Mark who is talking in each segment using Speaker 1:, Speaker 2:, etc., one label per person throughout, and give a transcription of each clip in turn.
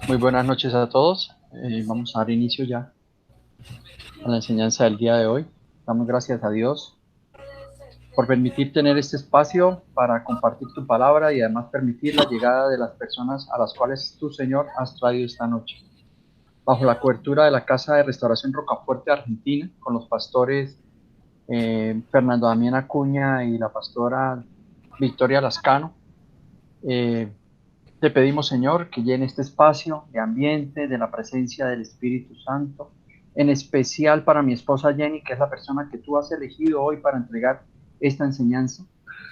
Speaker 1: Muy buenas noches a todos. Vamos a dar inicio ya a la enseñanza del día de hoy. Damos gracias a Dios por permitir tener este espacio para compartir tu palabra y además permitir la llegada de las personas a las cuales tú, Señor, has traído esta noche. Bajo la cobertura de la Casa de Restauración Rocafuerte Argentina, con los pastores Fernando Damián Acuña y la pastora Victoria Lascano, te pedimos, Señor, que llene este espacio de ambiente, de la presencia del Espíritu Santo, en especial para mi esposa Jenny, que es la persona que tú has elegido hoy para entregar esta enseñanza,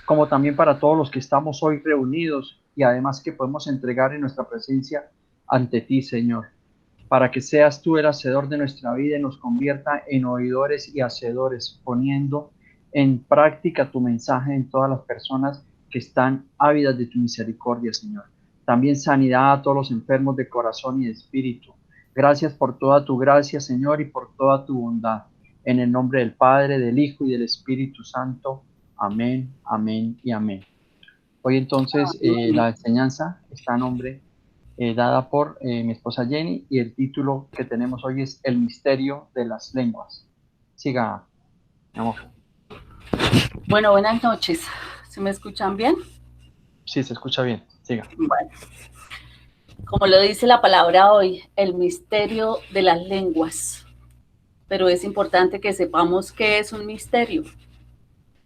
Speaker 1: como también para todos los que estamos hoy reunidos y además que podemos entregar en nuestra presencia ante ti, Señor, para que seas tú el hacedor de nuestra vida y nos convierta en oidores y hacedores, poniendo en práctica tu mensaje en todas las personas que están ávidas de tu misericordia, Señor. También sanidad a todos los enfermos de corazón y de espíritu. Gracias por toda tu gracia, Señor, y por toda tu bondad. En el nombre del Padre, del Hijo y del Espíritu Santo. Amén, amén y amén. Hoy entonces la enseñanza está a nombre dada por mi esposa Jenny, y el título que tenemos hoy es El misterio de las lenguas. Siga, mi amor.
Speaker 2: Bueno, buenas noches. ¿Se me escuchan bien?
Speaker 1: Sí, se escucha bien. Siga.
Speaker 2: Bueno, como lo dice la palabra hoy, el misterio de las lenguas. Pero es importante que sepamos qué es un misterio.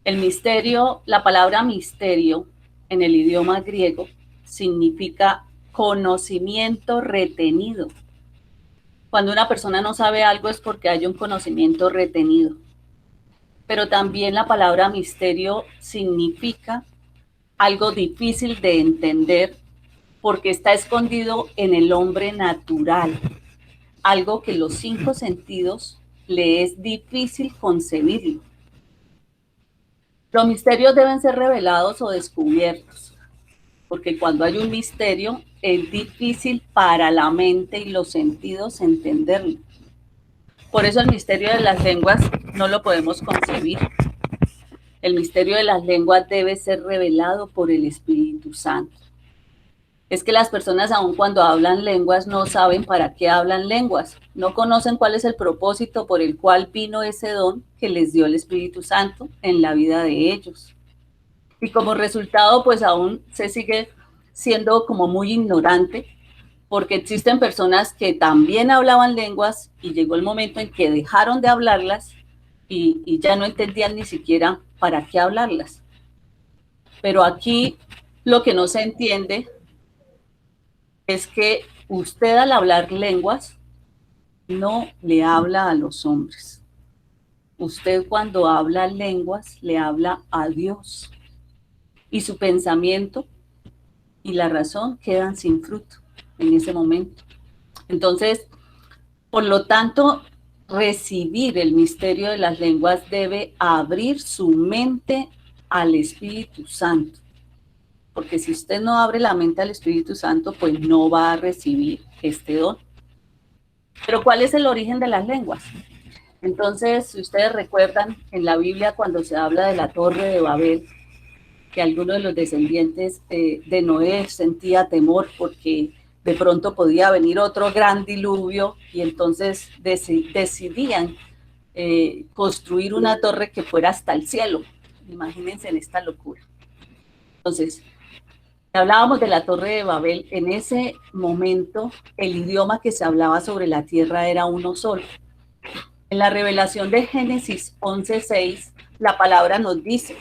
Speaker 2: El misterio, la palabra misterio en el idioma griego significa conocimiento retenido. Cuando una persona no sabe algo es porque hay un conocimiento retenido. Pero también la palabra misterio significa algo difícil de entender porque está escondido en el hombre natural, algo que los 5 sentidos le es difícil concebirlo. Los misterios deben ser revelados o descubiertos, porque cuando hay un misterio es difícil para la mente y los sentidos entenderlo. Por eso el misterio de las lenguas no lo podemos concebir. El misterio de las lenguas debe ser revelado por el Espíritu Santo. Es que las personas, aun cuando hablan lenguas, no saben para qué hablan lenguas, no conocen cuál es el propósito por el cual vino ese don que les dio el Espíritu Santo en la vida de ellos. Y como resultado, pues aún se sigue siendo como muy ignorante, porque existen personas que también hablaban lenguas y llegó el momento en que dejaron de hablarlas y ya no entendían ni siquiera para qué hablarlas. Pero aquí lo que no se entiende es que usted al hablar lenguas no le habla a los hombres. Usted cuando habla lenguas le habla a Dios. Y su pensamiento y la razón quedan sin fruto en ese momento. Entonces, por lo tanto, recibir el misterio de las lenguas debe abrir su mente al Espíritu Santo. Porque si usted no abre la mente al Espíritu Santo, pues no va a recibir este don. Pero ¿cuál es el origen de las lenguas? Entonces, si ustedes recuerdan, en la Biblia cuando se habla de la Torre de Babel, que alguno de los descendientes de Noé sentía temor porque de pronto podía venir otro gran diluvio y entonces decidían construir una torre que fuera hasta el cielo. Imagínense en esta locura. Entonces, hablábamos de la Torre de Babel. En ese momento, el idioma que se hablaba sobre la tierra era uno solo. En la revelación de Génesis 11:6, la palabra nos dice,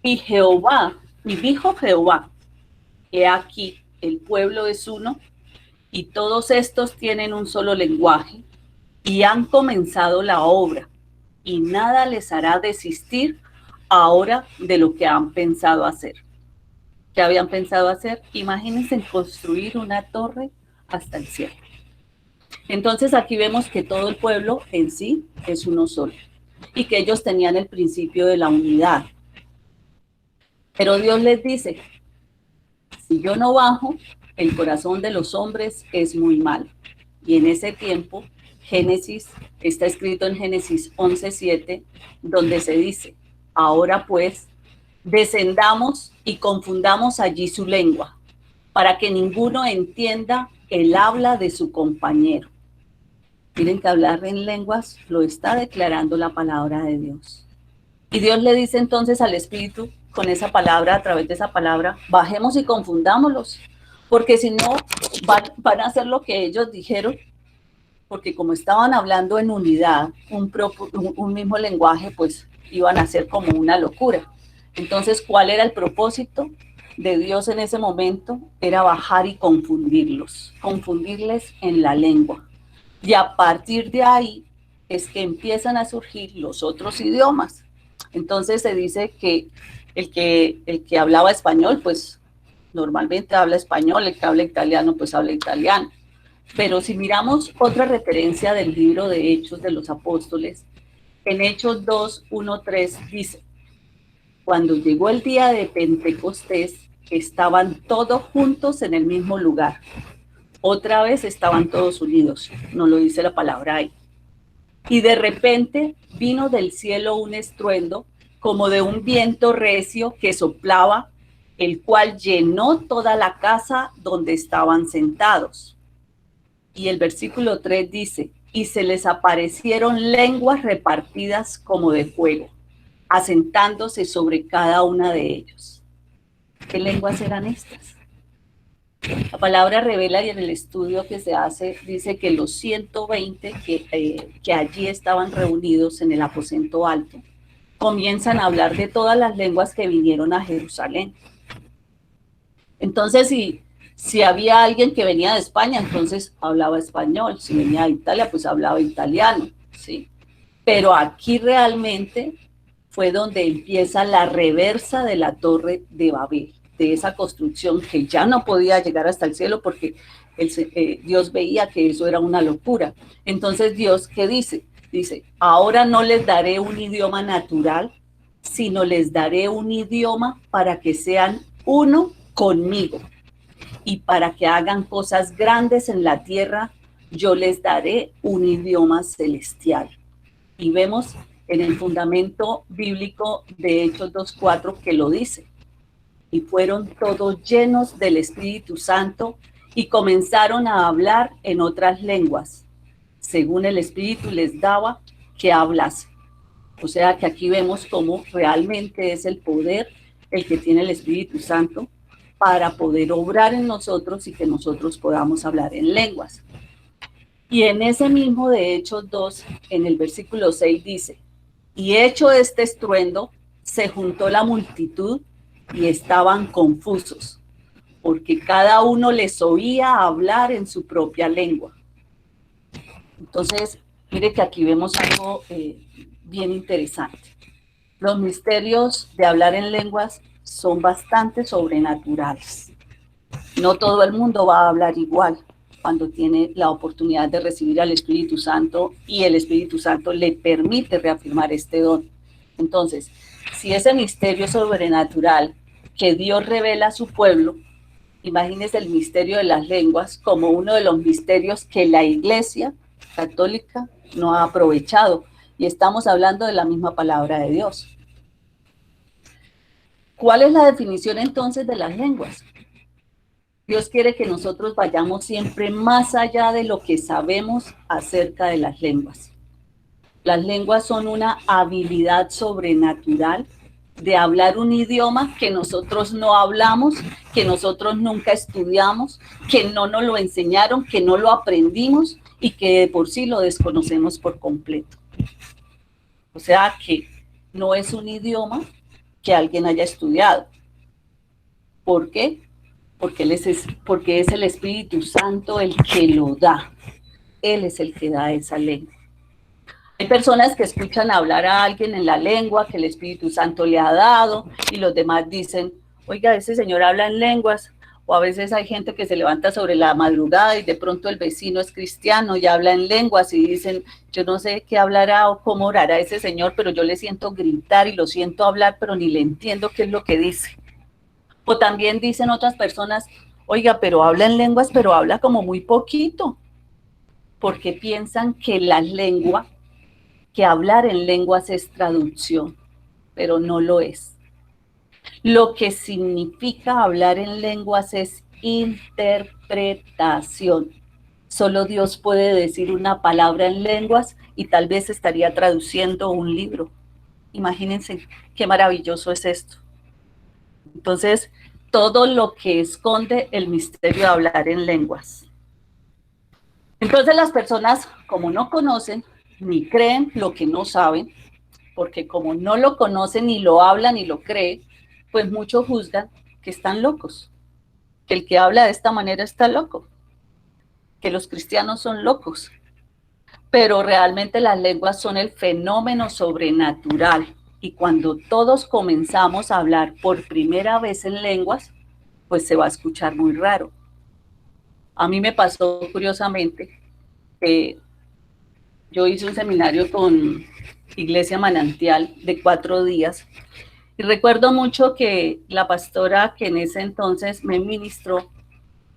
Speaker 2: y dijo Jehová, he aquí, el pueblo es uno, y todos estos tienen un solo lenguaje, y han comenzado la obra, y nada les hará desistir ahora de lo que han pensado hacer. ¿Qué habían pensado hacer? Imagínense construir una torre hasta el cielo. Entonces aquí vemos que todo el pueblo en sí es uno solo y que ellos tenían el principio de la unidad. Pero Dios les dice, si yo no bajo, el corazón de los hombres es muy malo. Y en ese tiempo, Génesis, está escrito en Génesis 11:7, donde se dice, ahora pues, descendamos y confundamos allí su lengua, para que ninguno entienda el habla de su compañero. Miren que hablar en lenguas lo está declarando la palabra de Dios. Y Dios le dice entonces al Espíritu, con esa palabra, a través de esa palabra, bajemos y confundámoslos, porque si no, van a hacer lo que ellos dijeron, porque como estaban hablando en unidad, un mismo lenguaje, pues iban a hacer como una locura. Entonces, ¿cuál era el propósito de Dios en ese momento? Era bajar y confundirlos, confundirles en la lengua. Y a partir de ahí es que empiezan a surgir los otros idiomas. Entonces se dice que el que hablaba español, pues normalmente habla español, el que habla italiano, pues habla italiano. Pero si miramos otra referencia del libro de Hechos de los Apóstoles, en Hechos 2, 1, 3 dice, cuando llegó el día de Pentecostés, estaban todos juntos en el mismo lugar. Otra vez estaban todos unidos, no lo dice la palabra ahí. Y de repente vino del cielo un estruendo como de un viento recio que soplaba, el cual llenó toda la casa donde estaban sentados. Y el versículo 3 dice, y se les aparecieron lenguas repartidas como de fuego, asentándose sobre cada una de ellos. ¿Qué lenguas eran estas? La palabra revela y en el estudio que se hace dice que los 120 que allí estaban reunidos en el aposento alto comienzan a hablar de todas las lenguas que vinieron a Jerusalén. Entonces, si había alguien que venía de España, entonces hablaba español. Si venía de Italia, pues hablaba italiano, ¿sí? Pero aquí realmente fue donde empieza la reversa de la Torre de Babel, de esa construcción que ya no podía llegar hasta el cielo porque Dios veía que eso era una locura. Entonces Dios, ¿qué dice? Dice, ahora no les daré un idioma natural, sino les daré un idioma para que sean uno conmigo y para que hagan cosas grandes en la tierra, yo les daré un idioma celestial. Y vemos en el fundamento bíblico de Hechos 2:4 que lo dice. Y fueron todos llenos del Espíritu Santo y comenzaron a hablar en otras lenguas, según el Espíritu les daba que hablase. O sea que aquí vemos cómo realmente es el poder el que tiene el Espíritu Santo para poder obrar en nosotros y que nosotros podamos hablar en lenguas. Y en ese mismo de Hechos 2, en el versículo 6 dice, y hecho este estruendo, se juntó la multitud y estaban confusos, porque cada uno les oía hablar en su propia lengua. Entonces, mire que aquí vemos algo bien interesante. Los misterios de hablar en lenguas son bastante sobrenaturales. No todo el mundo va a hablar igual cuando tiene la oportunidad de recibir al Espíritu Santo y el Espíritu Santo le permite reafirmar este don. Entonces, si ese misterio sobrenatural que Dios revela a su pueblo, imagínense el misterio de las lenguas como uno de los misterios que la Iglesia católica no ha aprovechado. Y estamos hablando de la misma palabra de Dios. ¿Cuál es la definición entonces de las lenguas? Dios quiere que nosotros vayamos siempre más allá de lo que sabemos acerca de las lenguas. Las lenguas son una habilidad sobrenatural de hablar un idioma que nosotros no hablamos, que nosotros nunca estudiamos, que no nos lo enseñaron, que no lo aprendimos y que de por sí lo desconocemos por completo. O sea que no es un idioma que alguien haya estudiado. ¿Por qué? Porque es el Espíritu Santo el que lo da. Él es el que da esa lengua. Hay personas que escuchan hablar a alguien en la lengua que el Espíritu Santo le ha dado y los demás dicen, oiga, ese señor habla en lenguas. O a veces hay gente que se levanta sobre la madrugada y de pronto el vecino es cristiano y habla en lenguas y dicen, yo no sé qué hablará o cómo orará ese señor, pero yo le siento gritar y lo siento hablar, pero ni le entiendo qué es lo que dice. O también dicen otras personas, oiga, pero habla en lenguas, pero habla como muy poquito, porque piensan que la lengua, que hablar en lenguas es traducción, pero no lo es. Lo que significa hablar en lenguas es interpretación. Solo Dios puede decir una palabra en lenguas y tal vez estaría traduciendo un libro. Imagínense qué maravilloso es esto. Entonces, todo lo que esconde el misterio de hablar en lenguas. Entonces, las personas, como no conocen ni creen lo que no saben, porque como no lo conocen, ni lo hablan, ni lo creen, pues muchos juzgan que están locos, que el que habla de esta manera está loco, que los cristianos son locos, pero realmente las lenguas son el fenómeno sobrenatural. Y cuando todos comenzamos a hablar por primera vez en lenguas, pues se va a escuchar muy raro. A mí me pasó curiosamente que yo hice un seminario con Iglesia Manantial de 4 días y recuerdo mucho que la pastora que en ese entonces me ministró,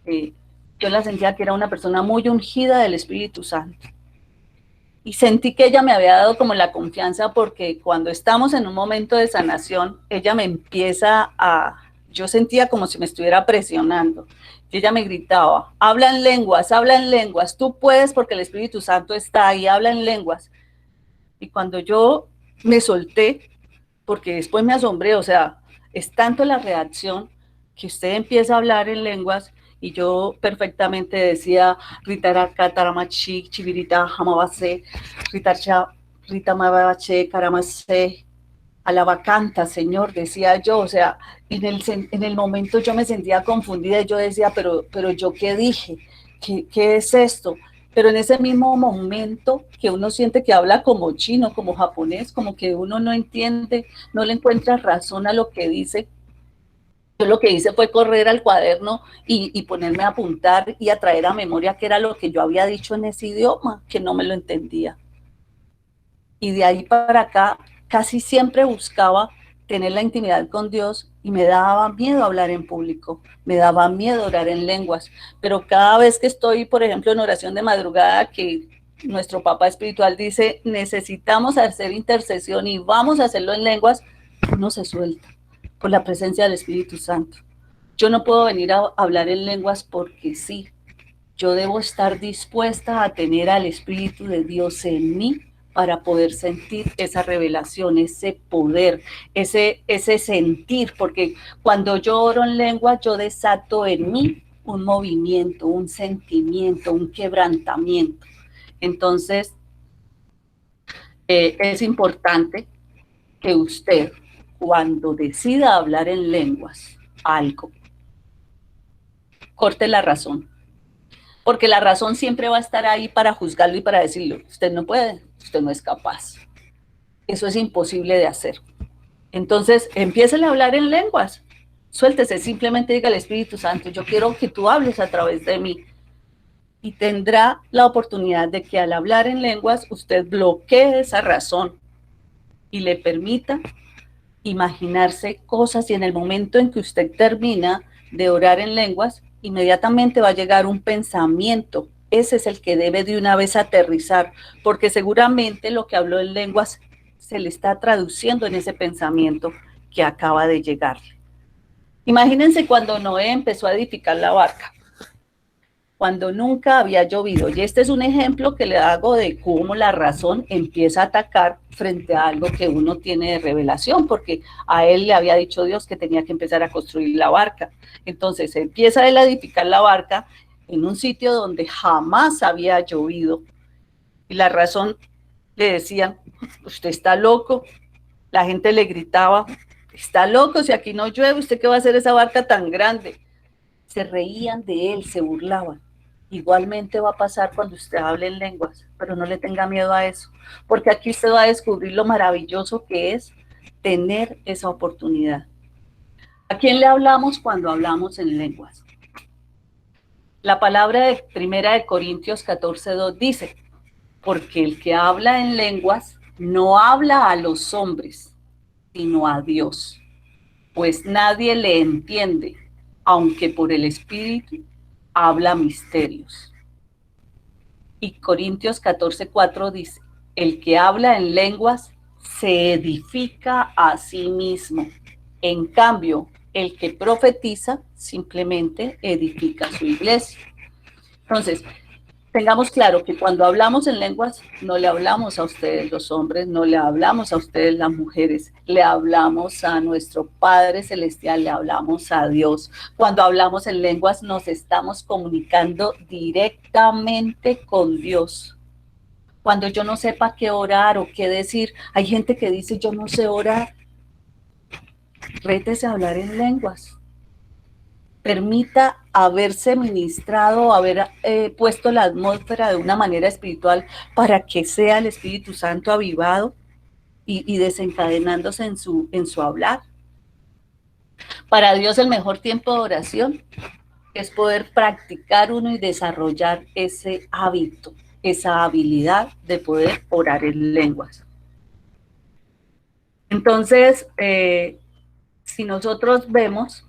Speaker 2: yo la sentía que era una persona muy ungida del Espíritu Santo. Y sentí que ella me había dado como la confianza porque cuando estamos en un momento de sanación, ella me empieza yo sentía como si me estuviera presionando. Y ella me gritaba, habla en lenguas, tú puedes porque el Espíritu Santo está ahí, habla en lenguas. Y cuando yo me solté, porque después me asombré, o sea, es tanto la reacción que usted empieza a hablar en lenguas y yo perfectamente decía Ritaraka Taramachi, Chivirita Hamabase, Ritarcha, Ritamabase, Karamase, Alabacanta, Señor, decía yo, o sea, en el momento yo me sentía confundida y yo decía, pero yo qué dije, ¿qué es esto? Pero en ese mismo momento que uno siente que habla como chino, como japonés, como que uno no entiende, no le encuentra razón a lo que dice. Yo lo que hice fue correr al cuaderno y ponerme a apuntar y a traer a memoria qué era lo que yo había dicho en ese idioma, que no me lo entendía. Y de ahí para acá casi siempre buscaba tener la intimidad con Dios y me daba miedo hablar en público, me daba miedo orar en lenguas, pero cada vez que estoy, por ejemplo, en oración de madrugada, que nuestro papá espiritual dice, necesitamos hacer intercesión y vamos a hacerlo en lenguas, uno se suelta por la presencia del Espíritu Santo. Yo no puedo venir a hablar en lenguas porque sí, yo debo estar dispuesta a tener al Espíritu de Dios en mí para poder sentir esa revelación, ese poder, ese sentir, porque cuando yo oro en lengua, yo desato en mí un movimiento, un sentimiento, un quebrantamiento. Entonces, es importante que usted, cuando decida hablar en lenguas, algo, corte la razón. Porque la razón siempre va a estar ahí para juzgarlo y para decirle, usted no puede, usted no es capaz. Eso es imposible de hacer. Entonces, empiece a hablar en lenguas. Suéltese, simplemente diga al Espíritu Santo, yo quiero que tú hables a través de mí. Y tendrá la oportunidad de que al hablar en lenguas usted bloquee esa razón y le permita imaginarse cosas y en el momento en que usted termina de orar en lenguas, inmediatamente va a llegar un pensamiento. Ese es el que debe de una vez aterrizar, porque seguramente lo que habló en lenguas se le está traduciendo en ese pensamiento que acaba de llegar. Imagínense cuando Noé empezó a edificar la barca, cuando nunca había llovido. Y este es un ejemplo que le hago de cómo la razón empieza a atacar frente a algo que uno tiene de revelación, porque a él le había dicho Dios que tenía que empezar a construir la barca. Entonces empieza él a edificar la barca en un sitio donde jamás había llovido. Y la razón le decía, usted está loco. La gente le gritaba, está loco, si aquí no llueve, ¿usted qué va a hacer esa barca tan grande? Se reían de él, se burlaban. Igualmente va a pasar cuando usted hable en lenguas, pero no le tenga miedo a eso, porque aquí usted va a descubrir lo maravilloso que es tener esa oportunidad. ¿A quién le hablamos cuando hablamos en lenguas? La palabra de Primera de Corintios 14:2 dice, porque el que habla en lenguas no habla a los hombres, sino a Dios, pues nadie le entiende, aunque por el Espíritu habla misterios. Y Corintios 14:4 dice, el que habla en lenguas se edifica a sí mismo, En cambio, el que profetiza simplemente edifica su iglesia. Entonces, tengamos claro que cuando hablamos en lenguas, no le hablamos a ustedes los hombres, no le hablamos a ustedes las mujeres, le hablamos a nuestro Padre Celestial, le hablamos a Dios. Cuando hablamos en lenguas, nos estamos comunicando directamente con Dios. Cuando yo no sepa qué orar o qué decir, hay gente que dice, yo no sé orar. Rétese a hablar en lenguas. Permita haberse ministrado, haber puesto la atmósfera de una manera espiritual para que sea el Espíritu Santo avivado y desencadenándose en su hablar. Para Dios el mejor tiempo de oración es poder practicar uno y desarrollar ese hábito, esa habilidad de poder orar en lenguas. Entonces, si nosotros vemos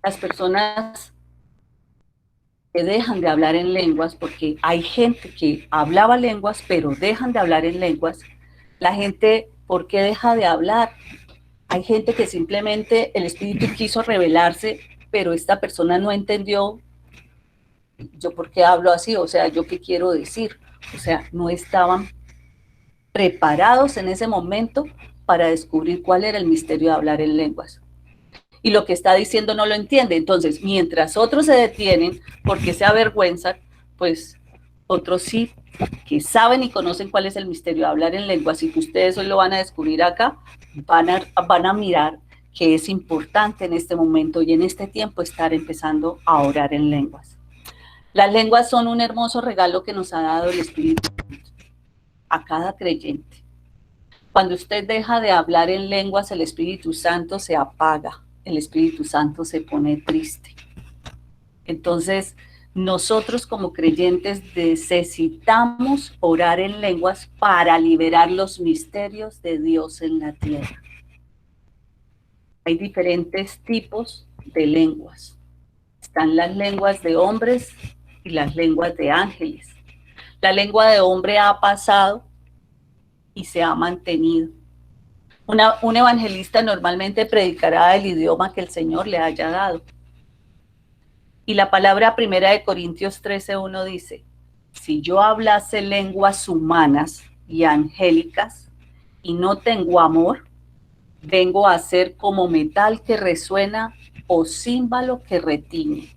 Speaker 2: las personas que dejan de hablar en lenguas, porque hay gente que hablaba lenguas, pero dejan de hablar en lenguas, la gente, ¿por qué deja de hablar? Hay gente que simplemente el Espíritu quiso revelarse, pero esta persona no entendió yo por qué hablo así, o sea, yo qué quiero decir. O sea, no estaban preparados en ese momento para descubrir cuál era el misterio de hablar en lenguas. Y lo que está diciendo no lo entiende. Entonces, mientras otros se detienen porque se avergüenzan, pues otros sí, que saben y conocen cuál es el misterio de hablar en lenguas y que ustedes hoy lo van a descubrir acá, van a mirar que es importante en este momento y en este tiempo estar empezando a orar en lenguas. Las lenguas son un hermoso regalo que nos ha dado el Espíritu a cada creyente. Cuando usted deja de hablar en lenguas, el Espíritu Santo se apaga, el Espíritu Santo se pone triste. Entonces, nosotros como creyentes necesitamos orar en lenguas para liberar los misterios de Dios en la tierra. Hay diferentes tipos de lenguas. Están las lenguas de hombres y las lenguas de ángeles. La lengua de hombre ha pasado y se ha mantenido. Un evangelista normalmente predicará el idioma que el Señor le haya dado. Y la palabra primera de Corintios 13:1 dice, si yo hablase lenguas humanas y angélicas y no tengo amor, vengo a ser como metal que resuena o címbalo que retiñe.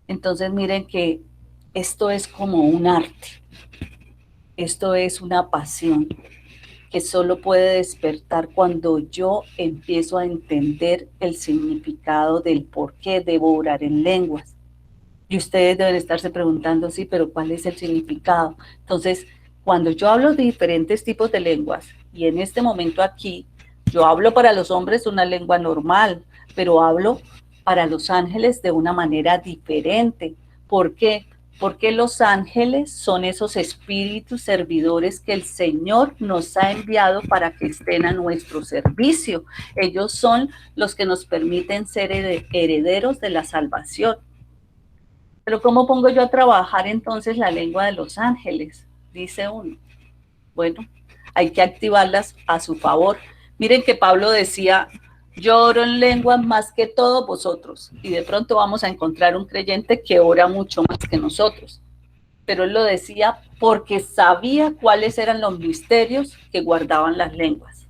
Speaker 2: Entonces miren que esto es como un arte, esto es una pasión que solo puede despertar cuando yo empiezo a entender el significado del por qué debo orar en lenguas. Y ustedes deben estarse preguntando, sí, pero ¿cuál es el significado? Entonces, cuando yo hablo de diferentes tipos de lenguas, y en este momento aquí, yo hablo para los hombres una lengua normal, pero hablo para los ángeles de una manera diferente. ¿Por qué? Porque los ángeles son esos espíritus servidores que el Señor nos ha enviado para que estén a nuestro servicio. Ellos son los que nos permiten ser herederos de la salvación. Pero ¿cómo pongo yo a trabajar entonces la lengua de los ángeles? Dice uno. Bueno, hay que activarlas a su favor. Miren que Pablo decía, yo oro en lenguas más que todos vosotros. Y de pronto vamos a encontrar un creyente que ora mucho más que nosotros. Pero él lo decía porque sabía cuáles eran los misterios que guardaban las lenguas.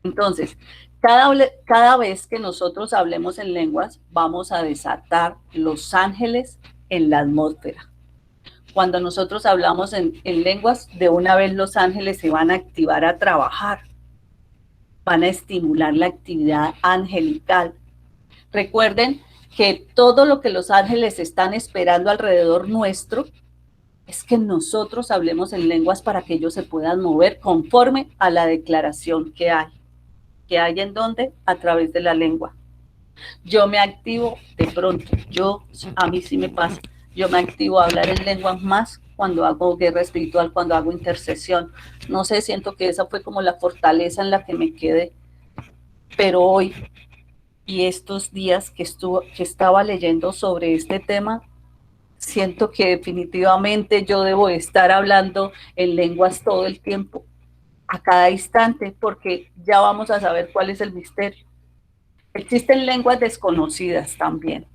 Speaker 2: Entonces, cada vez que nosotros hablemos en lenguas, vamos a desatar los ángeles en la atmósfera. Cuando nosotros hablamos en lenguas, de una vez los ángeles se van a activar a trabajar. Van a estimular la actividad angelical. Recuerden que todo lo que los ángeles están esperando alrededor nuestro es que nosotros hablemos en lenguas para que ellos se puedan mover conforme a la declaración que hay. ¿Que hay en dónde? A través de la lengua. Yo me activo de pronto, a mí sí me pasa, yo me activo a hablar en lenguas más cuando hago guerra espiritual, cuando hago intercesión. No sé, siento que esa fue como la fortaleza en la que me quedé. Pero hoy y estos días que estaba leyendo sobre este tema, siento que definitivamente yo debo estar hablando en lenguas todo el tiempo, a cada instante, porque ya vamos a saber cuál es el misterio. Existen lenguas desconocidas también.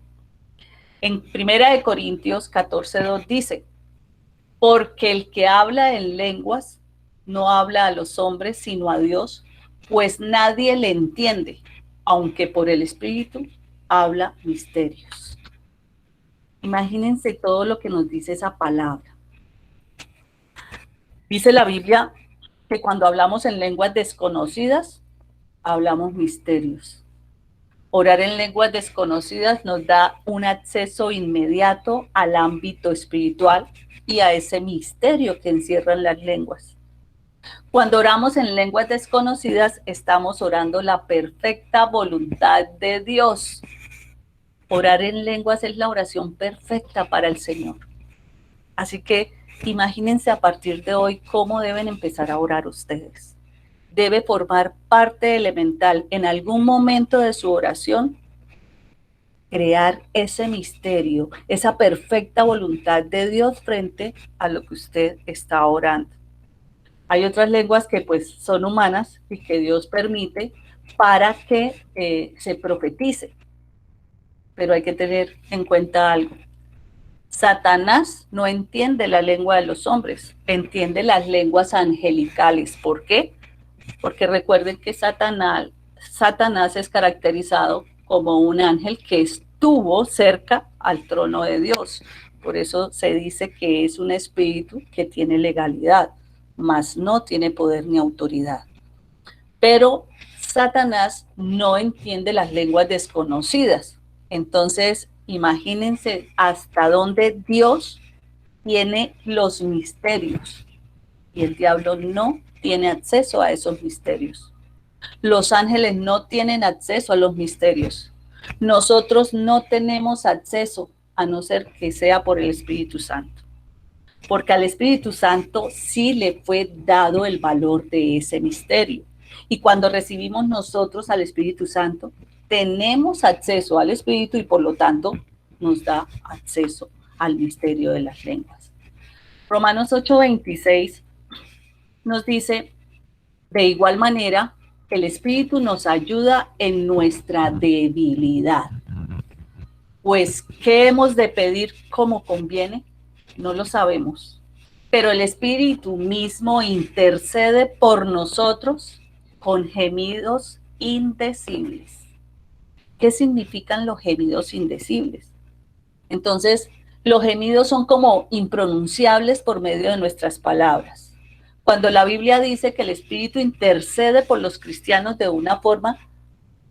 Speaker 2: En 1 Corintios 14:2 dice, porque el que habla en lenguas no habla a los hombres, sino a Dios, pues nadie le entiende, aunque por el Espíritu habla misterios. Imagínense todo lo que nos dice esa palabra. Dice la Biblia que cuando hablamos en lenguas desconocidas, hablamos misterios. Orar en lenguas desconocidas nos da un acceso inmediato al ámbito espiritual y a ese misterio que encierran las lenguas. Cuando oramos en lenguas desconocidas, estamos orando la perfecta voluntad de Dios. Orar en lenguas es la oración perfecta para el Señor. Así que imagínense a partir de hoy cómo deben empezar a orar ustedes. Debe formar parte elemental en algún momento de su oración, crear ese misterio, esa perfecta voluntad de Dios frente a lo que usted está orando. Hay otras lenguas que pues son humanas y que Dios permite para que se profetice. Pero hay que tener en cuenta algo. Satanás no entiende la lengua de los hombres, entiende las lenguas angelicales. ¿Por qué? Porque recuerden que Satanás es caracterizado como un ángel que estuvo cerca al trono de Dios. Por eso se dice que es un espíritu que tiene legalidad, mas no tiene poder ni autoridad. Pero Satanás no entiende las lenguas desconocidas. Entonces, imagínense hasta dónde Dios tiene los misterios y el diablo no tiene acceso a esos misterios. Los ángeles no tienen acceso a los misterios. Nosotros no tenemos acceso a no ser que sea por el Espíritu Santo. Porque al Espíritu Santo sí le fue dado el valor de ese misterio. Y cuando recibimos nosotros al Espíritu Santo, tenemos acceso al Espíritu y por lo tanto nos da acceso al misterio de las lenguas. Romanos 8:26 nos dice, de igual manera, el Espíritu nos ayuda en nuestra debilidad. Pues, ¿qué hemos de pedir como conviene? No lo sabemos. Pero el Espíritu mismo intercede por nosotros con gemidos indecibles. ¿Qué significan los gemidos indecibles? Entonces, los gemidos son como impronunciables por medio de nuestras palabras. Cuando la Biblia dice que el Espíritu intercede por los cristianos de una forma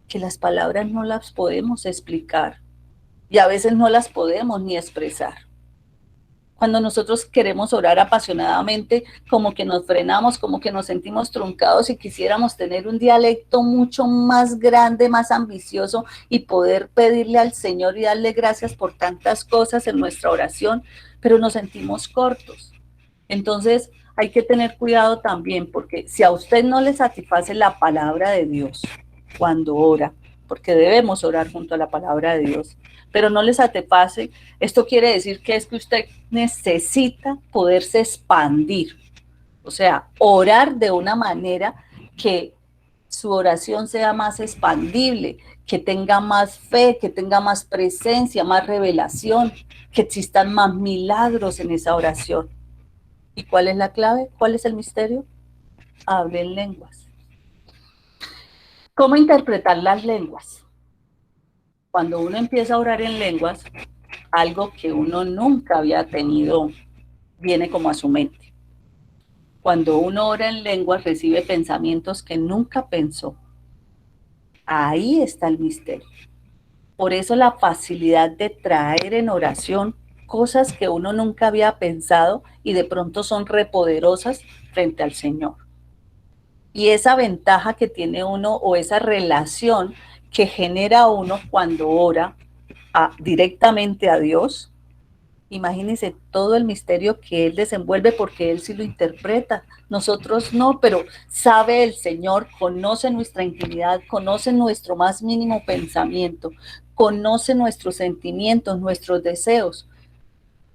Speaker 2: que las palabras no las podemos explicar y a veces no las podemos ni expresar. Cuando nosotros queremos orar apasionadamente, como que nos frenamos, como que nos sentimos truncados y quisiéramos tener un dialecto mucho más grande, más ambicioso y poder pedirle al Señor y darle gracias por tantas cosas en nuestra oración, pero nos sentimos cortos. Entonces, hay que tener cuidado también, porque si a usted no le satisface la palabra de Dios cuando ora, porque debemos orar junto a la palabra de Dios, pero no le satisface, esto quiere decir que es que usted necesita poderse expandir, o sea, orar de una manera que su oración sea más expandible, que tenga más fe, que tenga más presencia, más revelación, que existan más milagros en esa oración. ¿Y cuál es la clave? ¿Cuál es el misterio? Hablen lenguas. ¿Cómo interpretar las lenguas? Cuando uno empieza a orar en lenguas, algo que uno nunca había tenido viene como a su mente. Cuando uno ora en lenguas, recibe pensamientos que nunca pensó. Ahí está el misterio. Por eso la facilidad de traer en oración cosas que uno nunca había pensado y de pronto son repoderosas frente al Señor. Y esa ventaja que tiene uno o esa relación que genera uno cuando ora directamente a Dios, imagínense todo el misterio que Él desenvuelve porque Él sí lo interpreta. Nosotros no, pero sabe el Señor, conoce nuestra intimidad, conoce nuestro más mínimo pensamiento, conoce nuestros sentimientos, nuestros deseos.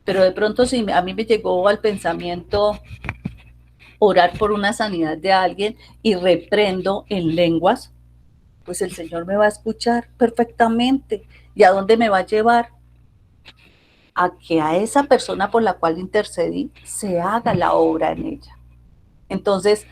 Speaker 2: Pero de pronto si a mí me llegó al pensamiento orar por una sanidad de alguien y reprendo en lenguas, pues el Señor me va a escuchar perfectamente. ¿Y a dónde me va a llevar? A que a esa persona por la cual intercedí se haga la obra en ella. Entonces,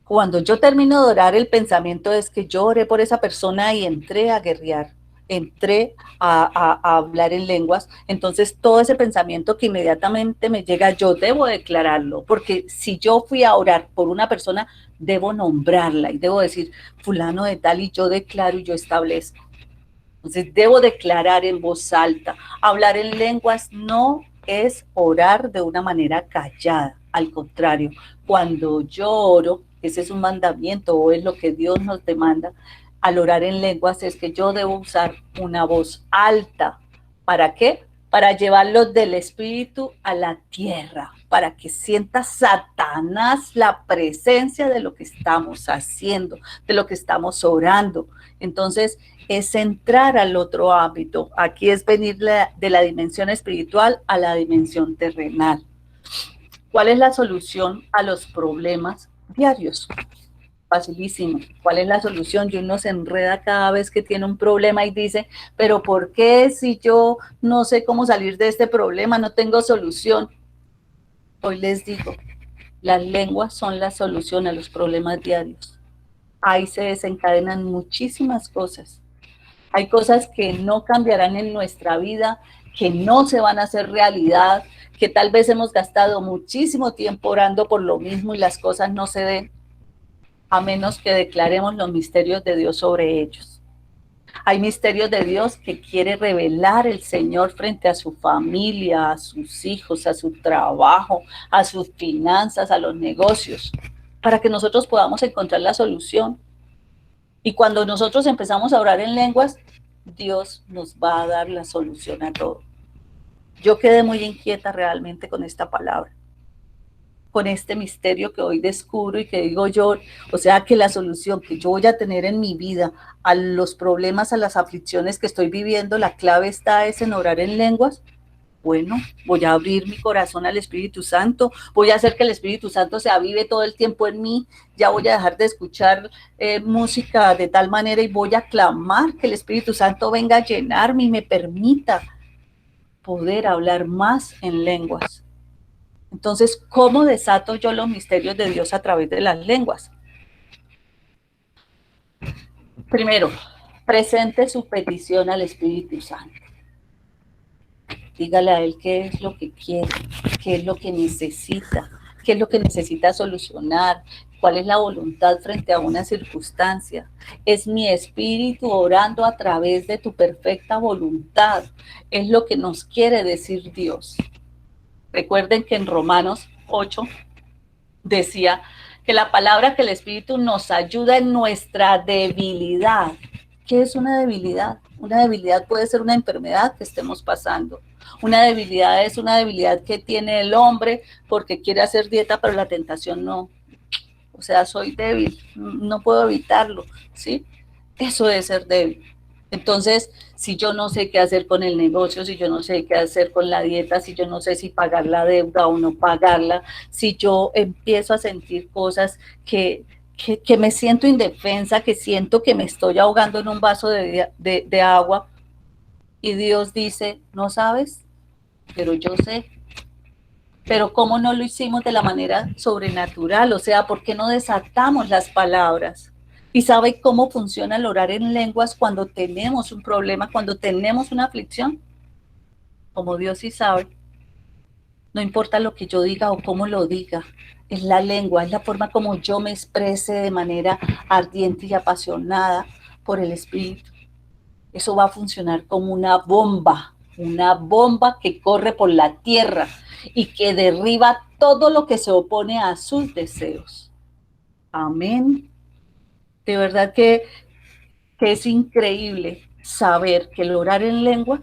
Speaker 2: cuando yo termino de orar, el pensamiento es que yo oré por esa persona y entré a guerrear, entré a hablar en lenguas. Entonces, todo ese pensamiento que inmediatamente me llega, yo debo declararlo, porque si yo fui a orar por una persona, debo nombrarla y debo decir, fulano de tal, y yo declaro y yo establezco. Entonces, debo declarar en voz alta. Hablar en lenguas no es orar de una manera callada. Al contrario, cuando yo oro, ese es un mandamiento o es lo que Dios nos demanda, al orar en lenguas es que yo debo usar una voz alta. ¿Para qué? Para llevarlos del espíritu a la tierra, para que sienta Satanás la presencia de lo que estamos haciendo, de lo que estamos orando. Entonces, es entrar al otro ámbito. Aquí es venir de la dimensión espiritual a la dimensión terrenal. ¿Cuál es la solución a los problemas diarios? Facilísimo. ¿Cuál es la solución? Y uno se enreda cada vez que tiene un problema y dice, pero ¿por qué si yo no sé cómo salir de este problema, no tengo solución? Hoy les digo, las lenguas son la solución a los problemas diarios. Ahí se desencadenan muchísimas cosas. Hay cosas que no cambiarán en nuestra vida, que no se van a hacer realidad, que tal vez hemos gastado muchísimo tiempo orando por lo mismo y las cosas no se den, a menos que declaremos los misterios de Dios sobre ellos. Hay misterios de Dios que quiere revelar el Señor frente a su familia, a sus hijos, a su trabajo, a sus finanzas, a los negocios, para que nosotros podamos encontrar la solución. Y cuando nosotros empezamos a orar en lenguas, Dios nos va a dar la solución a todo. Yo quedé muy inquieta realmente con esta palabra, con este misterio que hoy descubro y que digo yo, o sea que la solución que yo voy a tener en mi vida a los problemas, a las aflicciones que estoy viviendo, la clave está es en orar en lenguas. Bueno, voy a abrir mi corazón al Espíritu Santo, voy a hacer que el Espíritu Santo se avive todo el tiempo en mí, ya voy a dejar de escuchar música de tal manera y voy a clamar que el Espíritu Santo venga a llenarme y me permita poder hablar más en lenguas. Entonces, ¿cómo desato yo los misterios de Dios a través de las lenguas? Primero, presente su petición al Espíritu Santo. Dígale a él qué es lo que quiere, qué es lo que necesita, qué es lo que necesita solucionar, cuál es la voluntad frente a una circunstancia. Es mi espíritu orando a través de tu perfecta voluntad. Es lo que nos quiere decir Dios. Recuerden que en Romanos 8 decía que la palabra que el Espíritu nos ayuda en nuestra debilidad. ¿Qué es una debilidad? Una debilidad puede ser una enfermedad que estemos pasando. Una debilidad es una debilidad que tiene el hombre porque quiere hacer dieta, pero la tentación no. O sea, soy débil, no puedo evitarlo, ¿sí? Eso es ser débil. Entonces, si yo no sé qué hacer con el negocio, si yo no sé qué hacer con la dieta, si yo no sé si pagar la deuda o no pagarla, si yo empiezo a sentir cosas que me siento indefensa, que siento que me estoy ahogando en un vaso de agua, y Dios dice, ¿no sabes? Pero yo sé. Pero ¿cómo no lo hicimos de la manera sobrenatural? O sea, ¿por qué no desatamos las palabras? ¿Y sabe cómo funciona el orar en lenguas cuando tenemos un problema, cuando tenemos una aflicción? Como Dios sí sabe, no importa lo que yo diga o cómo lo diga, es la lengua, es la forma como yo me exprese de manera ardiente y apasionada por el Espíritu. Eso va a funcionar como una bomba que corre por la tierra y que derriba todo lo que se opone a sus deseos. Amén. De verdad que es increíble saber que el orar en lenguas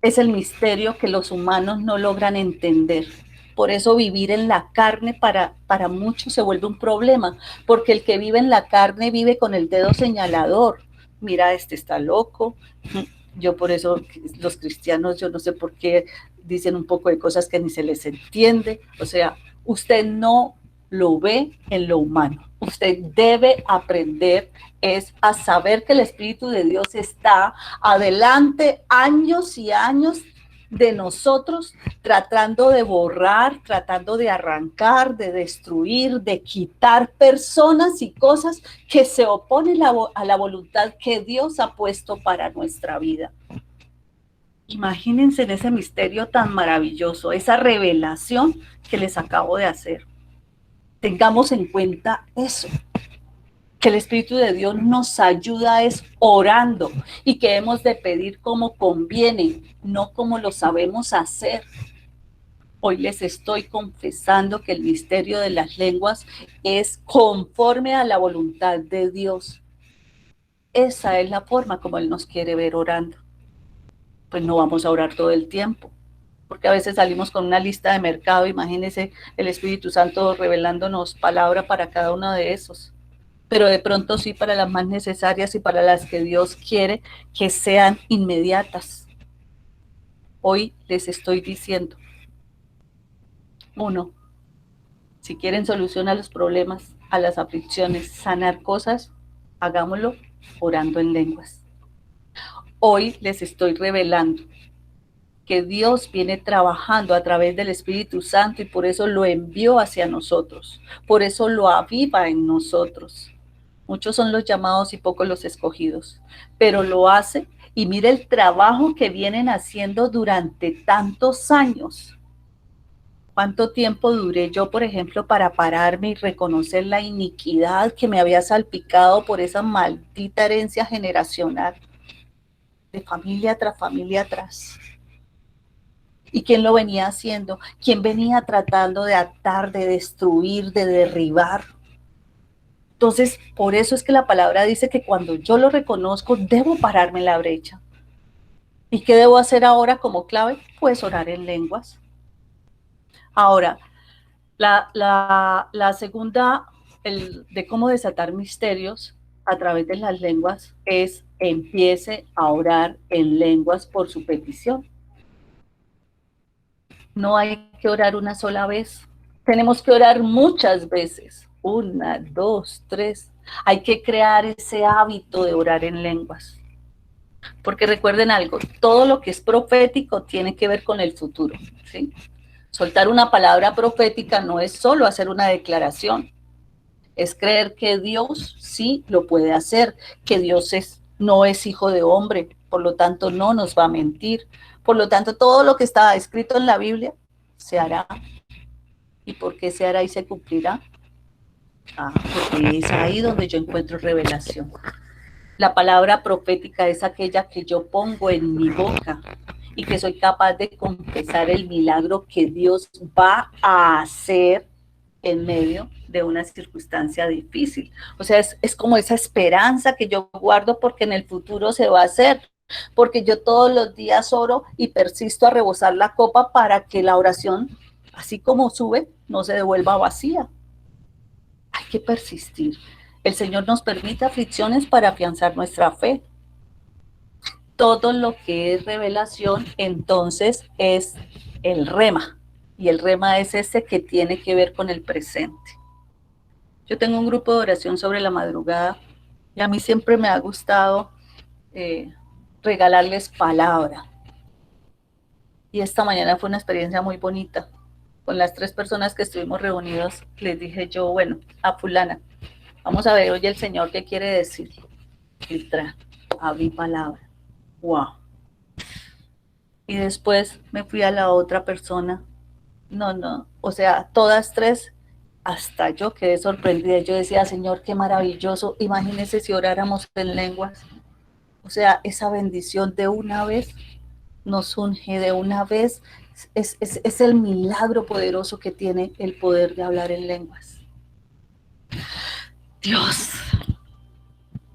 Speaker 2: es el misterio que los humanos no logran entender. Por eso vivir en la carne para muchos se vuelve un problema, porque el que vive en la carne vive con el dedo señalador. Mira, este está loco. Yo por eso los cristianos, yo no sé por qué dicen un poco de cosas que ni se les entiende. O sea, Usted no lo ve en lo humano. Usted debe aprender es a saber que el Espíritu de Dios está adelante años y años de nosotros, tratando de borrar, tratando de arrancar, de destruir, de quitar personas y cosas que se oponen a la voluntad que Dios ha puesto para nuestra vida. Imagínense en ese misterio tan maravilloso, esa revelación que les acabo de hacer. Tengamos en cuenta eso, que el Espíritu de Dios nos ayuda es orando y que hemos de pedir como conviene, no como lo sabemos hacer. Hoy les estoy confesando que el misterio de las lenguas es conforme a la voluntad de Dios. Esa es la forma como Él nos quiere ver orando. Pues no vamos a orar todo el tiempo, porque a veces salimos con una lista de mercado. Imagínense el Espíritu Santo revelándonos palabra para cada uno de esos, pero de pronto sí para las más necesarias y para las que Dios quiere que sean inmediatas. Hoy les estoy diciendo, 1, si quieren solución a los problemas, a las aflicciones, sanar cosas, hagámoslo orando en lenguas. Hoy les estoy revelando que Dios viene trabajando a través del Espíritu Santo y por eso lo envió hacia nosotros, por eso lo aviva en nosotros. Muchos son los llamados y pocos los escogidos, pero lo hace y mire el trabajo que vienen haciendo durante tantos años. ¿Cuánto tiempo duré yo, por ejemplo, para pararme y reconocer la iniquidad que me había salpicado por esa maldita herencia generacional, de familia tras familia atrás? ¿Y quién lo venía haciendo? ¿Quién venía tratando de atar, de destruir, de derribar? Entonces, por eso es que la palabra dice que cuando yo lo reconozco, debo pararme en la brecha. ¿Y qué debo hacer ahora como clave? Pues orar en lenguas. Ahora, la segunda, de cómo desatar misterios a través de las lenguas, es empiece a orar en lenguas por su petición. No hay que orar una sola vez. Tenemos que orar muchas veces. 1, 2, 3. Hay que crear ese hábito de orar en lenguas. Porque recuerden algo, todo lo que es profético tiene que ver con el futuro, ¿sí? Soltar una palabra profética no es solo hacer una declaración, es creer que Dios sí lo puede hacer, que Dios no es hijo de hombre, por lo tanto no nos va a mentir. Por lo tanto, todo lo que está escrito en la Biblia se hará. ¿Y por qué se hará y se cumplirá? Porque es ahí donde yo encuentro revelación. La palabra profética es aquella que yo pongo en mi boca y que soy capaz de confesar el milagro que Dios va a hacer en medio de una circunstancia difícil. O sea, es como esa esperanza que yo guardo porque en el futuro se va a hacer, porque yo todos los días oro y persisto a rebosar la copa para que la oración, así como sube, no se devuelva vacía. Hay que persistir. El Señor nos permite aflicciones para afianzar nuestra fe. Todo lo que es revelación, entonces, es el rema. Y el rema es ese que tiene que ver con el presente. Yo tengo un grupo de oración sobre la madrugada y a mí siempre me ha gustado regalarles palabra. Y esta mañana fue una experiencia muy bonita. Con las 3 personas que estuvimos reunidos, les dije yo, bueno, a fulana, vamos a ver hoy el Señor qué quiere decir. Filtra, abrí palabra. Wow. Y después me fui a la otra persona. No, o sea, todas 3, hasta yo quedé sorprendida. Yo decía, Señor, qué maravilloso. Imagínese si oráramos en lenguas. O sea, esa bendición de una vez nos unge de una vez. Es el milagro poderoso que tiene el poder de hablar en lenguas. Dios.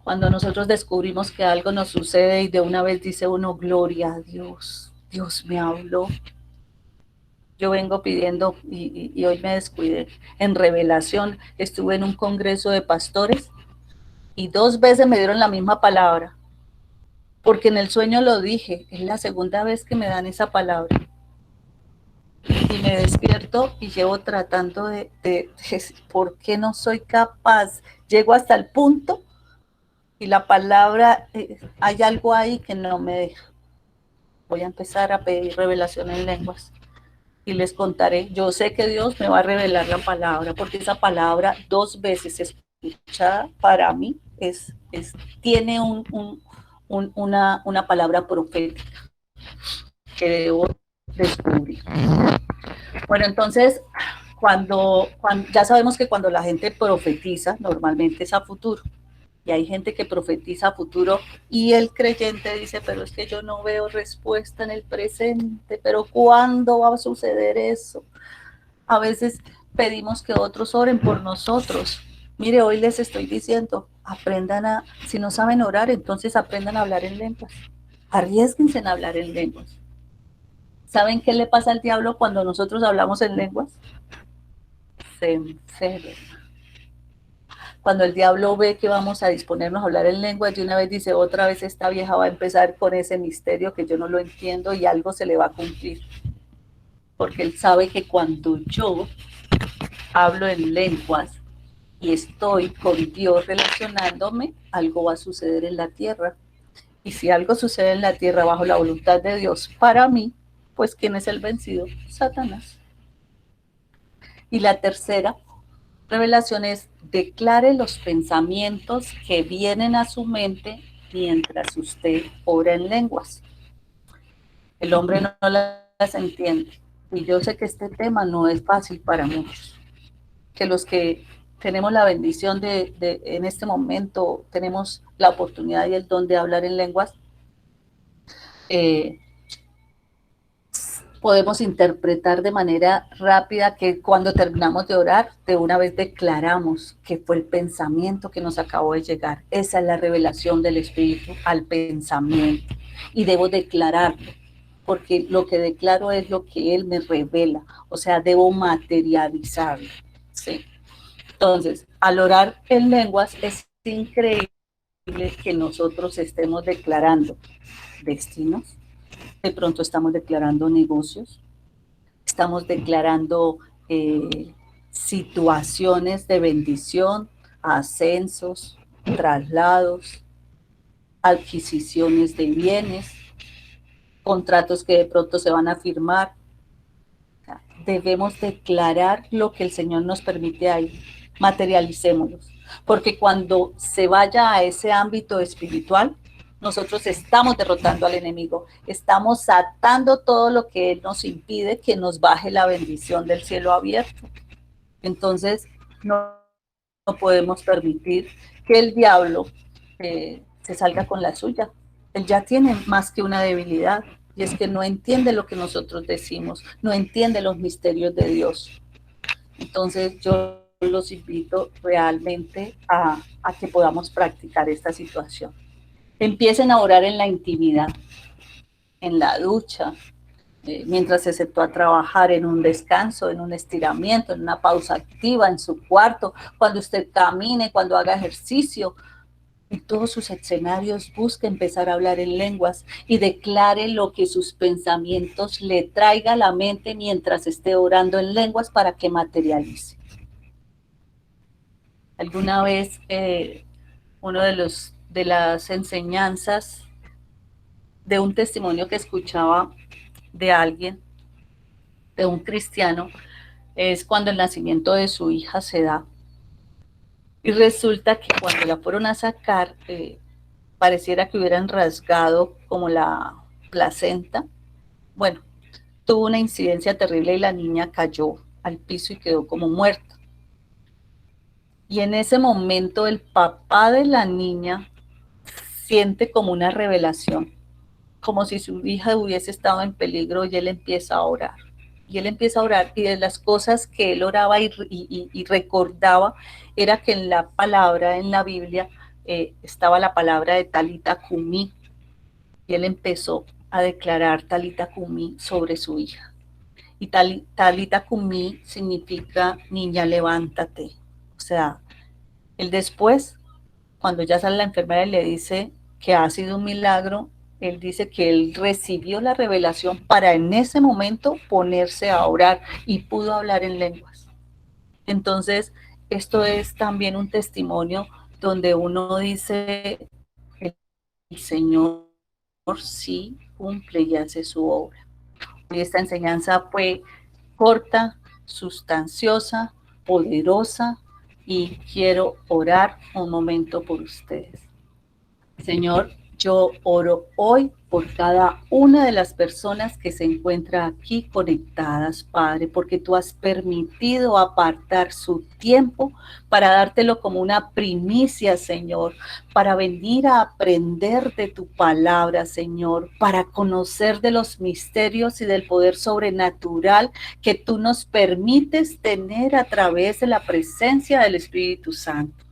Speaker 2: Cuando nosotros descubrimos que algo nos sucede y de una vez dice uno, gloria a Dios, Dios me habló. Yo vengo pidiendo, y hoy me descuidé, en revelación, estuve en un congreso de pastores y 2 veces me dieron la misma palabra, porque en el sueño lo dije, es la segunda vez que me dan esa palabra. y me despierto y llevo tratando de ¿por qué no soy capaz? Llego hasta el punto y la palabra, hay algo ahí que no me deja. Voy a empezar a pedir revelación en lenguas y les contaré. Yo sé que Dios me va a revelar la palabra, porque esa palabra 2 veces escuchada para mí tiene una palabra profética que debo descubrir. Bueno, entonces, cuando ya sabemos que cuando la gente profetiza, normalmente es a futuro. Y hay gente que profetiza a futuro y el creyente dice, pero es que yo no veo respuesta en el presente, pero ¿cuándo va a suceder eso? A veces pedimos que otros oren por nosotros. Mire, hoy les estoy diciendo, si no saben orar, entonces aprendan a hablar en lenguas. Arriésguense en hablar en lenguas. ¿Saben qué le pasa al diablo cuando nosotros hablamos en lenguas? Se enferma. Cuando el diablo ve que vamos a disponernos a hablar en lenguas, de una vez dice, otra vez esta vieja va a empezar con ese misterio que yo no lo entiendo y algo se le va a cumplir. Porque él sabe que cuando yo hablo en lenguas y estoy con Dios relacionándome, algo va a suceder en la tierra. Y si algo sucede en la tierra bajo la voluntad de Dios para mí, pues ¿quién es el vencido? Satanás. Y la tercera revelación es: declare los pensamientos que vienen a su mente mientras usted ora en lenguas. El hombre no las entiende. Y yo sé que este tema no es fácil para muchos. Que los que tenemos la bendición en este momento, tenemos la oportunidad y el don de hablar en lenguas, eh, podemos interpretar de manera rápida que cuando terminamos de orar, de una vez declaramos que fue el pensamiento que nos acabó de llegar. Esa es la revelación del Espíritu al pensamiento. Y debo declararlo, porque lo que declaro es lo que Él me revela. O sea, debo materializarlo. ¿Sí? Entonces, al orar en lenguas, es increíble que nosotros estemos declarando destinos. De pronto estamos declarando negocios, estamos declarando situaciones de bendición, ascensos, traslados, adquisiciones de bienes, contratos que de pronto se van a firmar. O sea, debemos declarar lo que el Señor nos permite ahí, materialicémoslos, porque cuando se vaya a ese ámbito espiritual, nosotros estamos derrotando al enemigo, estamos atando todo lo que él nos impide que nos baje la bendición del cielo abierto. Entonces, no podemos permitir que el diablo se salga con la suya. Él ya tiene más que una debilidad, y es que no entiende lo que nosotros decimos, no entiende los misterios de Dios. Entonces, yo los invito realmente a que podamos practicar esta situación. Empiecen a orar en la intimidad, en la ducha, mientras se sentó a trabajar, en un descanso, en un estiramiento, en una pausa activa, en su cuarto, cuando usted camine, cuando haga ejercicio. En todos sus escenarios busque empezar a hablar en lenguas y declare lo que sus pensamientos le traiga a la mente mientras esté orando en lenguas para que materialice. Alguna vez uno de las enseñanzas de un testimonio que escuchaba de alguien, de un cristiano, es cuando el nacimiento de su hija se da. Y resulta que cuando la fueron a sacar, pareciera que hubieran rasgado como la placenta. Bueno, tuvo una incidencia terrible y la niña cayó al piso y quedó como muerta. Y en ese momento el papá de la niña siente como una revelación, como si su hija hubiese estado en peligro, y él empieza a orar. Y él empieza a orar, y de las cosas que él oraba y recordaba era que en la palabra, en la Biblia, estaba la palabra de Talita Cumí, y él empezó a declarar Talita Cumí sobre su hija. Y Talita Cumí significa niña, levántate. O sea, él después, cuando ya sale la enfermera y le dice que ha sido un milagro, Él dice que él recibió la revelación para en ese momento ponerse a orar y pudo hablar en lenguas. Entonces, esto es también un testimonio donde uno dice, el Señor sí cumple y hace su obra. Y esta enseñanza fue corta, sustanciosa, poderosa, y quiero orar un momento por ustedes. Señor, yo oro hoy por cada una de las personas que se encuentra aquí conectadas, Padre, porque tú has permitido apartar su tiempo para dártelo como una primicia, Señor, para venir a aprender de tu palabra, Señor, para conocer de los misterios y del poder sobrenatural que tú nos permites tener a través de la presencia del Espíritu Santo.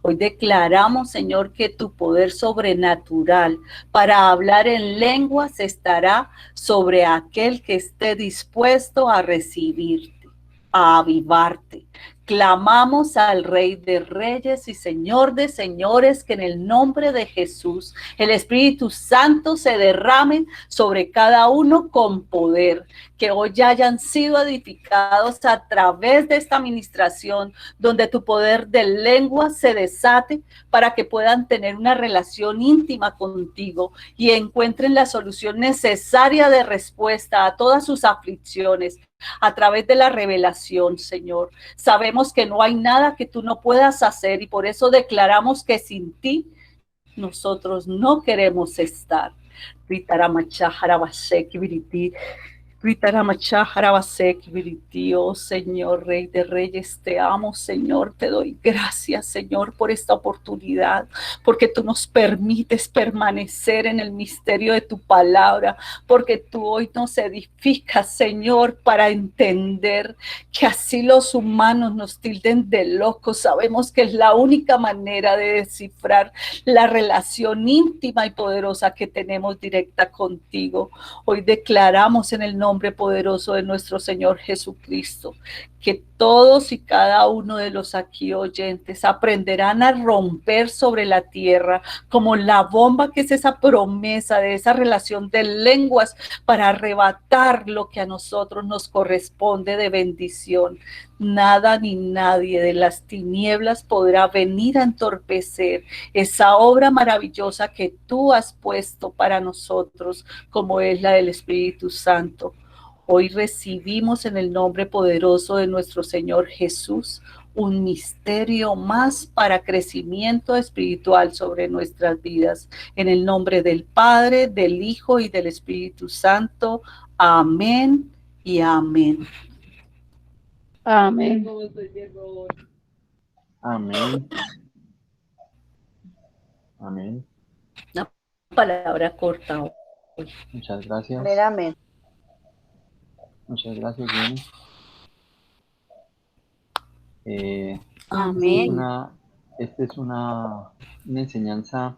Speaker 2: Hoy declaramos, Señor, que tu poder sobrenatural para hablar en lenguas estará sobre aquel que esté dispuesto a recibirte, a avivarte. Clamamos al Rey de Reyes y Señor de Señores, que en el nombre de Jesús el Espíritu Santo se derrame sobre cada uno con poder, que hoy ya hayan sido edificados a través de esta administración, donde tu poder de lengua se desate para que puedan tener una relación íntima contigo y encuentren la solución necesaria de respuesta a todas sus aflicciones a través de la revelación, Señor. Sabemos que no hay nada que tú no puedas hacer y por eso declaramos que sin ti nosotros no queremos estar. Oh Señor, Rey de Reyes, te amo, Señor, te doy gracias, Señor, por esta oportunidad, porque tú nos permites permanecer en el misterio de tu palabra, porque tú hoy nos edificas, Señor, para entender que así los humanos nos tilden de locos, sabemos que es la única manera de descifrar la relación íntima y poderosa que tenemos directa contigo. Hoy declaramos en el nombre poderoso de nuestro Señor Jesucristo que todos y cada uno de los aquí oyentes aprenderán a romper sobre la tierra como la bomba que es esa promesa de esa relación de lenguas para arrebatar lo que a nosotros nos corresponde de bendición. Nada ni nadie de las tinieblas podrá venir a entorpecer esa obra maravillosa que tú has puesto para nosotros, como es la del Espíritu Santo. Hoy recibimos en el nombre poderoso de nuestro Señor Jesús un misterio más para crecimiento espiritual sobre nuestras vidas. En el nombre del Padre, del Hijo y del Espíritu Santo. Amén y amén.
Speaker 3: Amén.
Speaker 1: Amén. Amén.
Speaker 2: Una palabra corta hoy.
Speaker 1: Muchas gracias.
Speaker 3: Amén.
Speaker 1: Muchas gracias, Jenny.
Speaker 2: Amén.
Speaker 1: Esta es una enseñanza,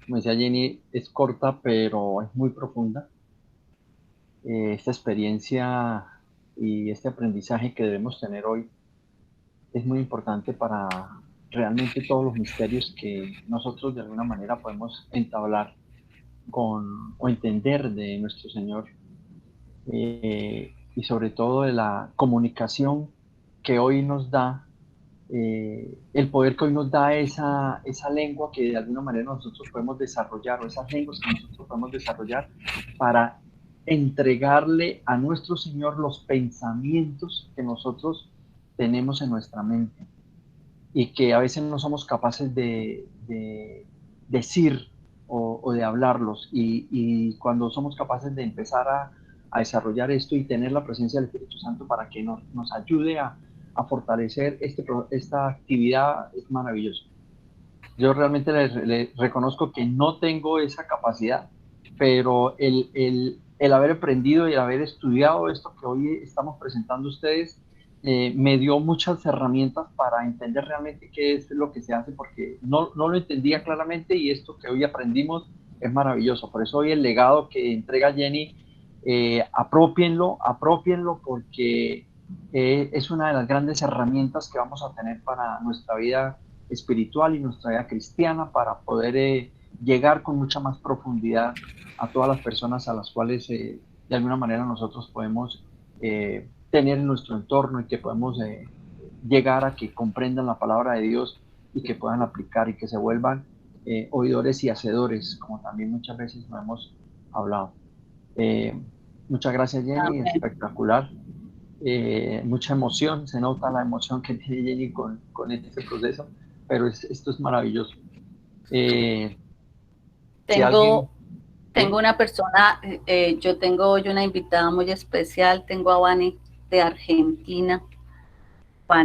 Speaker 1: como decía Jenny, es corta, pero es muy profunda. Esta experiencia y este aprendizaje que debemos tener hoy es muy importante para realmente todos los misterios que nosotros de alguna manera podemos entablar con o entender de nuestro Señor, y sobre todo de la comunicación que hoy nos da, el poder que hoy nos da esa lengua que de alguna manera nosotros podemos desarrollar, o esas lenguas que nosotros podemos desarrollar para entregarle a nuestro Señor los pensamientos que nosotros tenemos en nuestra mente y que a veces no somos capaces de decir o de hablarlos. Y cuando somos capaces de empezar a desarrollar esto y tener la presencia del Espíritu Santo para que nos ayude a fortalecer esta actividad, es maravilloso. Yo realmente le reconozco que no tengo esa capacidad, pero el haber aprendido y el haber estudiado esto que hoy estamos presentando a ustedes, me dio muchas herramientas para entender realmente qué es lo que se hace, porque no lo entendía claramente y esto que hoy aprendimos es maravilloso. Por eso hoy el legado que entrega Jenny, apropienlo porque es una de las grandes herramientas que vamos a tener para nuestra vida espiritual y nuestra vida cristiana, para poder llegar con mucha más profundidad a todas las personas a las cuales de alguna manera nosotros podemos tener en nuestro entorno y que podemos llegar a que comprendan la palabra de Dios y que puedan aplicar y que se vuelvan oidores y hacedores, como también muchas veces lo hemos hablado. Muchas gracias, Jenny,
Speaker 2: Amén.
Speaker 1: espectacular. Mucha emoción, se nota la emoción que tiene Jenny con este proceso, pero esto es maravilloso. Si alguien,
Speaker 2: Tengo
Speaker 1: ¿sí?
Speaker 2: una persona, yo tengo hoy una invitada muy especial, tengo a Vani de Argentina.